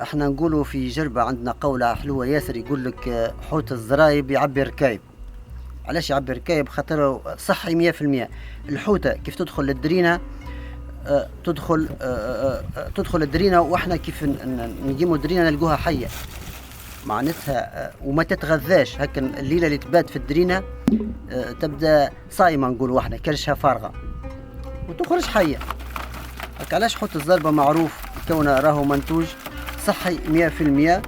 احنا نقولوا في جربة عندنا قولة حلوة ياسر، يقول لك حوت الزرايب يعبي ركايب. علاش يعبي ركايب؟ خاطر صحي 100%. الحوتة كيف تدخل للدرينة، تدخل الدرينة، واحنا كيف نجيموا الدرينة نلقوها حية معناتها، وما تتغذاش هكا. الليلة اللي تبات في الدرينة تبدا صايمة، نقولوا احنا كرشها فارغة وتخرج حية. علاش حوت الزربة معروف كونه راهو منتوج صحي 100%.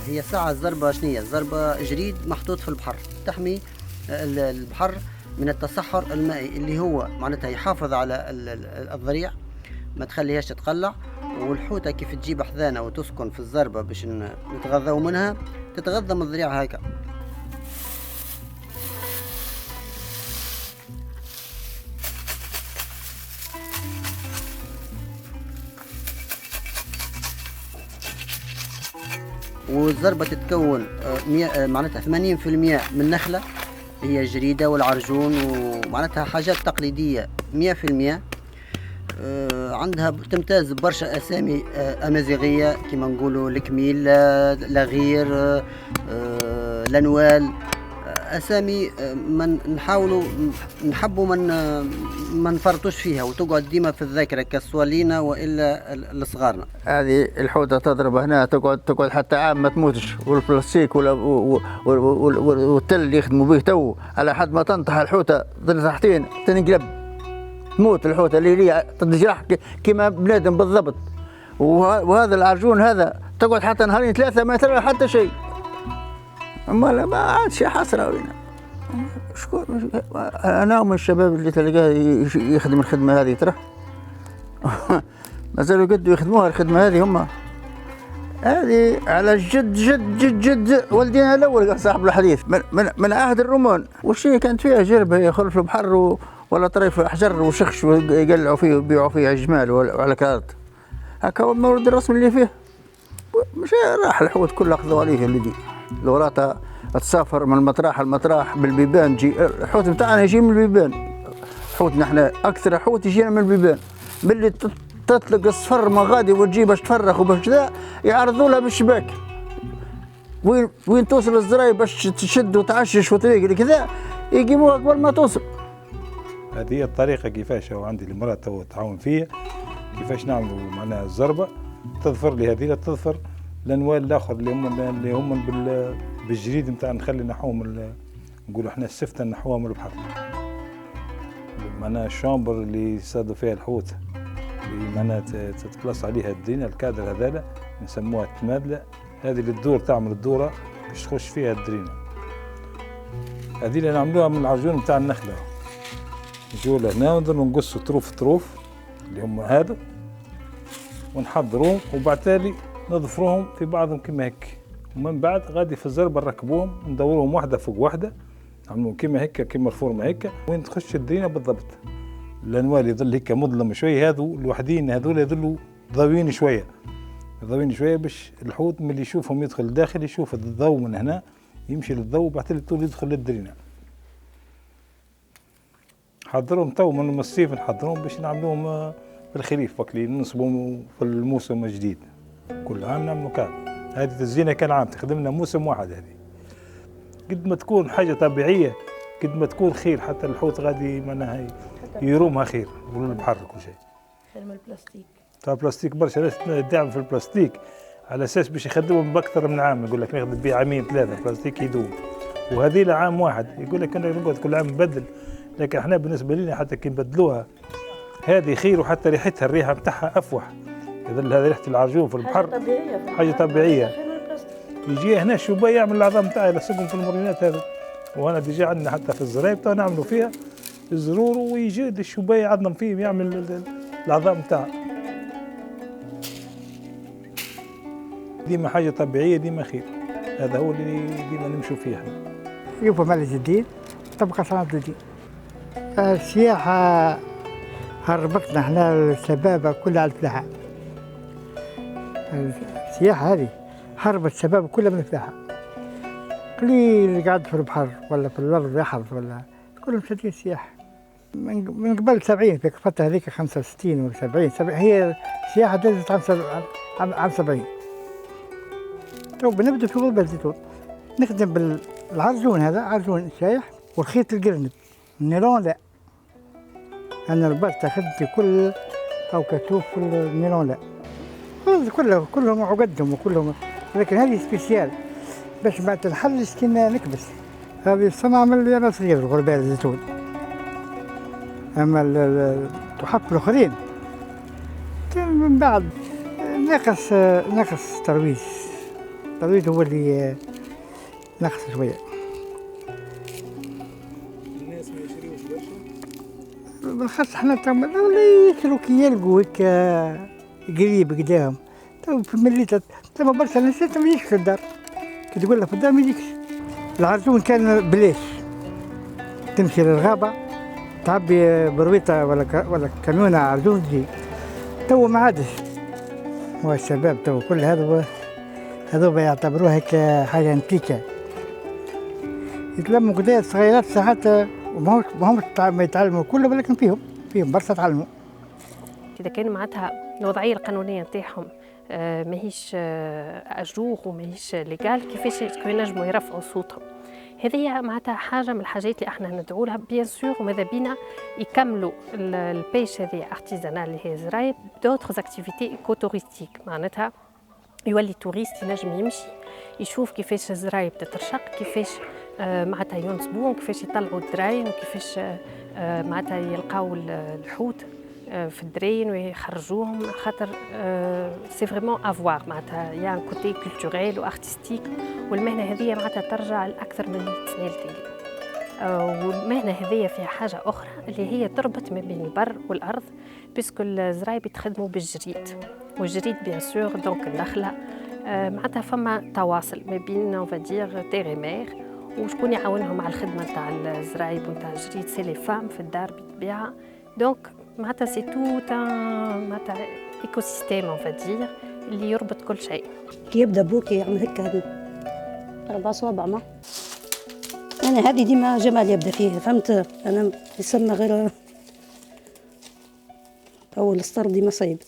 هي ساعة الزربة شنية؟ الزربة جريد محطوط في البحر، تحمي البحر من التصحر المائي، اللي هو معناتها يحافظ على الضريع، ما تخليهاش تتقلع. والحوتة كيف تجيب حذانة وتسكن في الزربة باش نتغذوا منها، تتغذى من الضريع هكا. والزربة تتكون معناتها 80% من نخلة، هي جريدة والعرجون، ومعناتها حاجات تقليدية 100%. عندها تمتاز برشا أسامي أمازيغية كما نقولوا الكميل، لغير، لنوال، أسامي من نحاولوا نحبوا ما نفرطوش فيها وتقعد ديما في الذاكرة كالسوالينا وإلا لصغارنا. هذه الحوتة تضرب هنا تقعد حتى عام ما تموتش، والبلاستيك والتل اللي يخدموا به تو على حد ما تنطح الحوتة ظل تحتين تنقلب تموت الحوتة اللي تنجرح كما بنادم بالضبط. وهذا العرجون هذا تقعد حتى نهارين ثلاثة ما ترى حتى شيء. أما ما عادش حسرة وين شكون أنا ومن الشباب اللي تلقاه يخدم الخدمة هذه ترى مازالوا قدوا يخدموها الخدمة هذه. هم هذه على جد جد جد جد والدينا الأول صاحب الحديث من عهد الرومان. والشيء كانت فيها جربة يخل في البحر ولا طريف أحجر وشخش ويقلعوا فيه ويبيعوا فيه جمال وعلى كارت هكا. هو المورد الرسمي اللي فيه مش راح الحوت كلها أخذوا عليه اللي دي لوراتا تسافر من المطرح المطرح بالبيبان. جي الحوت بتاعنا يجي من البيبان. حوتنا احنا اكثر حوت يجينا من البيبان. باللي تطلق الصفر ما غادي وتجي باش تفرخ وباش كذا يعرضوا لها بالشباك. وين توصل الزرايب باش تشد وتعشش وتريق كذا يجيبوها قبل ما توصل. هذه هي الطريقه كيفاش عندي المراه تعاون فيا كيفاش نعملوا معناها الزربه. تظفر لي هذه تظفر الانوال الاخر اللي هم بالجريد نتاع نخلي نحوهم نقولوا احنا السفته نحوها من البحر. معناها الشامبر اللي يصادوا فيها الحوت اللي معناها تتبلص عليها الدينا الكادر هذالا نسموها التمادله. هذه اللي تدور تعمل الدوره باش تخش فيها الدرينه. هذه اللي نعملوها من العرجون نتاع النخله. نجيو لهنا ونضلوا نقصوا طروف اللي هم هذا ونحضروهم وبعد تالي نظفروهم في بعضهم كما هيك. ومن بعد غادي في الزربه نركبوهم ندوروهم واحده فوق واحده نعملوهم كما هيك كما الفورمه هيك وين تخش الدرينه بالضبط. الانوال يظل هيك مظلم شويه. هذو الوحدين هذول يظلوا ضويين شويه باش الحوت من اللي يشوفهم يدخل الداخل يشوف الضوء من هنا يمشي للضوء بعد تالي طول يدخل للدرينه. حضرهم تو من الصيف نحضرهم باش نعملوهم بالخريف وقت اللي ننصبهم في الموسم الجديد. كل عام نعملوا كان هذه الزينه كان عام تخدم لنا موسم واحد. هذه قد ما تكون حاجه طبيعيه قد ما تكون خير. حتى الحوت غادي معناها يرومها خير والبحر كل شيء. خير من البلاستيك. تاع البلاستيك برشا ناس تدعم في البلاستيك على اساس باش يخدمهم باكثر من عام. يقول لك نخدم بيه عامين ثلاثه البلاستيك يدوم وهذه لعام واحد. يقول لك انا نقعد كل عام نبدل. لكن احنا بالنسبه لنا حتى كي نبدلوها هذه خير. وحتى ريحتها الريحه نتاعها افوح. يظل هذه ريحه العرجون في البحر حاجه طبيعيه. يجي هنا الشباي يعمل العظام تاعي يلصقهم في المرينات هذا. وانا ديجا عندنا حتى في الزرايب تو نعملوا فيها الزرور ويجي الشباي يعظم فيهم يعمل العظام تاعه. ديما حاجه طبيعيه ديما خير. هذا هو اللي ديما نمشوا فيه احنا. يوفى مال جديد طبقه صناعه جديد. السياحه هربتنا احنا الشباب كلها على الفلاحه. السياحة هذه هربت الشباب كلها من الساحة. قليل اللي قاعد في البحر ولا في الأرض يحرث ولا كلهم شادين السياحة. من قبل 70 في الفترة هذيك 65 و 70 هي السياحة دازت عام 70. تو بنبدأ في غربة الزيتون نخدم بالعرجون، هذا عرجون شايح والخيط القرنب النيلون لا. أنا البرطة خدمتي كل أو كتوف كل النيلون لا. كلهم عقدهم وكلهم، لكن هذه سبيسيال باش ما تنحلش كنا نكبس. هذه الصنعة من اللي أنا صغير الغربال الزيتون. أما التحف الآخرين من بعد ناقص ترويج هو اللي ناقص شوية. الناس ما يشريوش برشا؟ بالخاص حنا ولا يشرو كي يلقوا هيك قريب قداهم. تو في المليت تما برشا ناس ما يجيكش في الدار، كي تقول له في الدار ما يجيكش. العرجون كان بلاش، تمشي للغابة تعبي برويطة ولا كاميونة عرجون تجي. تو ما عادش، هو الشباب تو كل هذو يعتبروها هيك حاجة انتيكة. يتلموا قدايا صغيرات ساعات ما هم يتعلموا كله، ولكن فيهم برشا تعلموا. إذا كان معناتها الوضعية القانونية نتاعهم ماهيش أجور وماهيش ليغال، كيفاش ينجموا يرفعوا صوتهم؟ هذه معناتها حاجة من الحاجات اللي احنا ندعو لها بيان سور، وماذا بينا يكملوا البيش هذه ارتيزانال اللي هي زرايب دوترز اكتيفيتي ايكو توريستيك. معناتها يولي توريست ينجم يمشي يشوف كيفاش الزرايب تترشق، كيفاش معناتها ينصبون، كيفاش يطلعوا الدراين، وكيفاش معناتها يلقاو الحوت في الدراين ويخرجوهم. خاطر سي فريمون افوار معناتها يا كوتي كولتوريل وارتستيك، والمهنه هذه معناتها ترجع لاكثر من 100 سنه لتالي. والمهنه هذه فيها حاجه اخرى اللي هي تربط ما بين البر والارض، باسكو الزرايب يتخدموا بالجريد، والجريد بيان سور دونك النخله. معناتها فما تواصل ما بين اون فادير تيغ مير، وشكون يعاونهم على الخدمه نتاع الزرايب ونتاع الجريد سي لي فام في الدار بالطبيعه. دونك معناتها سي توت معناتها ايكو سيستيم اون فادير اللي يربط كل شيء. كي يبدا بوكي يعمل هكا 4 صوابع ما انا هذه ديما جمال يبدا فيه، فهمت؟ انا يسمى غير اول السطر ديما صعيب.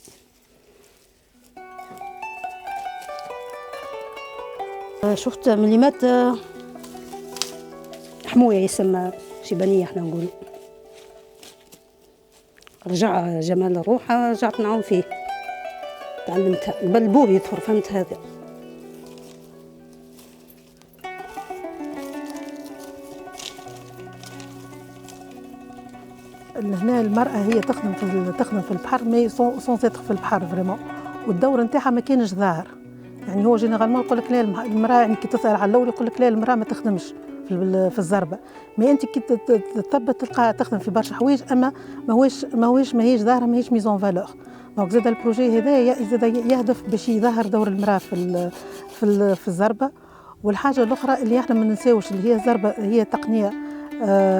شفت مليمات حمويه يسمى شيبانيه احنا نقولوا. رجع جمال روحه رجعت نعاون فيه، تعلمتها بل بوه يظهر، فهمت؟ هذا هنا المرأة هي تخدم في البحر، مي سون تيتر في البحر فريمون، والدور نتاعها ما كانش ظاهر. يعني هو جينيرالمون يقول لك لا المرأة، يعني كي تسأل على الأول يقول لك لا المرأة ما تخدمش في الزربة، مي أنت كي تثبت تلقاها تخدم في برشا حوايج، أما ماهيش ظاهرة، ماهيش ميزون فالور. دونك زاد البروجي هذا زاد يهدف باش يظهر دور المرأة في الزربة. والحاجة الأخرى اللي احنا ما ننساوش اللي هي الزربة هي تقنية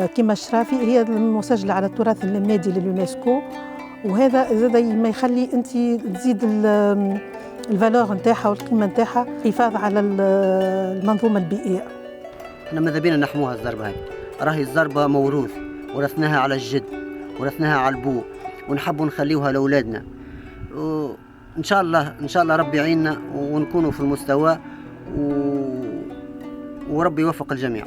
كما الشرافي، هي المسجلة على التراث اللامادي لليونسكو، وهذا زاد ما يخلي انت تزيد الفالور نتاعها والقيمة نتاعها، حفاظ على المنظومة البيئية. احنا ماذا بينا نحموها الزربة هاي، راهي الزربة موروث، ورثناها على الجد، ورثناها على البو، ونحبوا نخليوها لأولادنا. ان شاء الله ربي يعيننا ونكونوا في المستوى وربي يوفق الجميع.